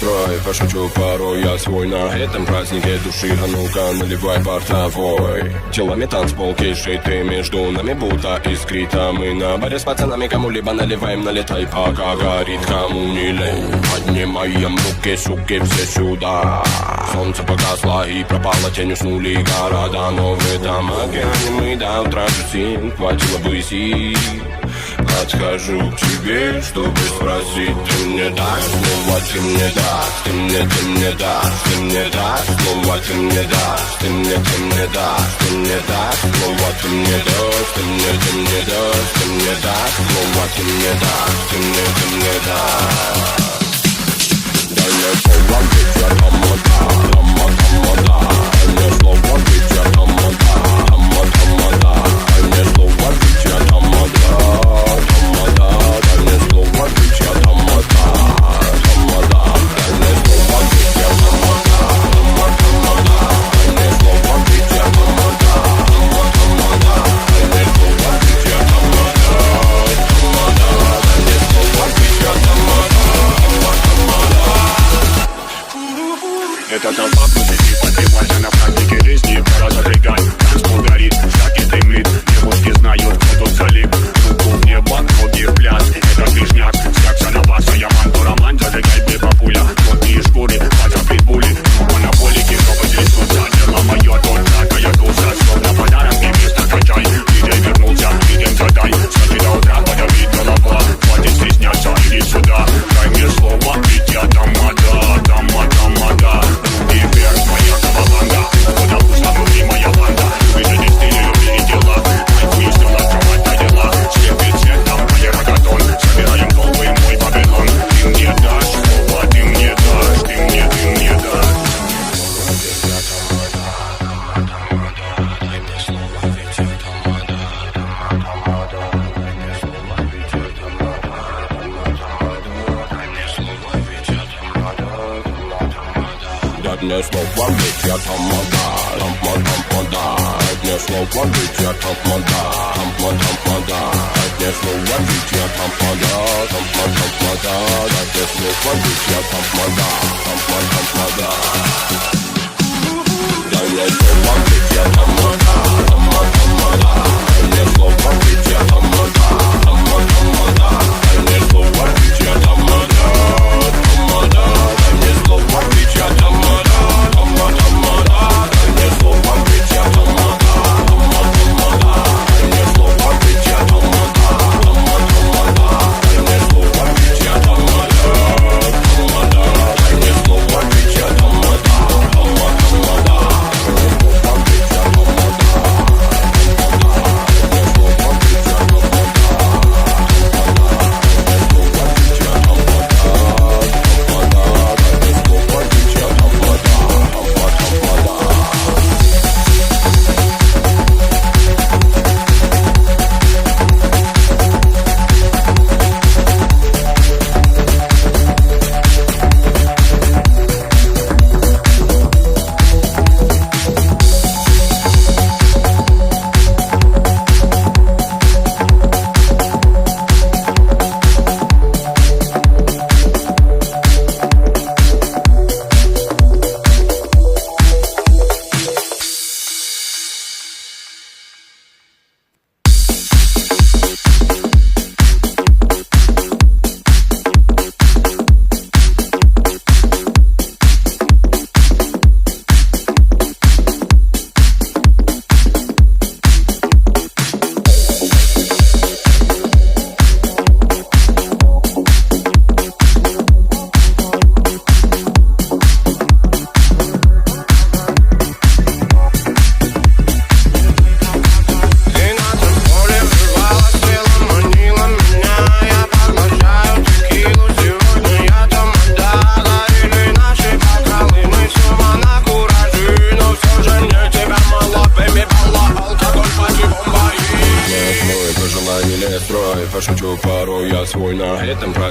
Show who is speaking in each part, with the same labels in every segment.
Speaker 1: строй, пошучу порой, я свой на этом празднике души. А ну-ка, наливай портовой. Телами танцпол кишит, и между нами будто искрит. А мы на баре с пацанами кому-либо наливаем, налетай, пока горит. Кому не лень, поднимаем руки, суки, все сюда. Солнце погасло и пропало, тень, уснули города. Но в этом океане мы до утра тусим, хватило бы сил. Подхожу к тебе, чтобы спросить. Ты мне дашь, снова ты мне дашь. Ты мне дашь, ты мне дашь. Снова ты мне дашь, ты мне дашь. Ты мне дашь, снова ты мне дашь. Ты мне дашь, ты мне дашь. Снова ты мне дашь, ты мне дашь. Дай мне слово, ведь я тамада, тамада. Дай мне слово, ведь я тамада, тамада. Дай мне слово, ведь я тамада, тамада. Дай мне слово, ведь я тамада, тамада. Дай мне слово, ведь я тамада, тамада. Дай мне слово, ведь я тамада, тамада. Дай мне слово, ведь я тамада, тамада. Дай мне слово, ведь я тамада, тамада. Это толпа музыки подпевается на практике жизни. Пора зажигать, танцпол горит, всякий дымит. Девушки знают, кто тут залип. Руку в небо, ноги в пляс. Это движняк, скакса на баса. Я манту роман, зажигай бы бабуля. Плотные шкуры, пача питбули. Монополики, жопы трясутся. Дело мое, тут такая туса. Словно подарок, и место качай. Диджей вернулся, видим задай. Смотри до утра, подавит голова. Хватит стесняться, иди сюда. Дай мне слово, ведь я тамада, тамада. Руки вверх, моя кавабанда. Куда пусто внутри моя банда. Выжили стили, любви и дела. Кайфуй, что открывать на дела. Слепит цветом, моя рогатон. Собираем толпы, мой Вавилон. Ты мне дашь слово, ты мне дашь. Ты мне дашь. Мне слово, ведь я тамада, тамада. Мне слово, ведь я тамада, тамада. Мне слово, ведь я тамада, тамада. Мне слово, ведь я тамада, тамада. Дай мне слово, ведь я тамада, тамада. Мне слово, ведь я тамада, тамада. Мне слово, ведь я тамада, тамада. Мне слово, ведь я тамада.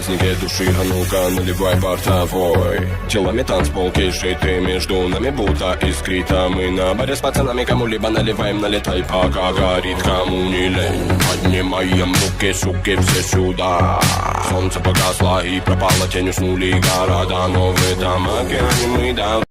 Speaker 1: празднике души, а ну-ка наливай бортовой. Телами танцпол, кейшиты между нами будто искрит. А мы на баре с пацанами кому-либо наливаем, налетай, пока горит, кому не лень. Поднимаем руки, суки, все сюда. Солнце погасло и пропало, тень уснули города. Но в этом океане мы давно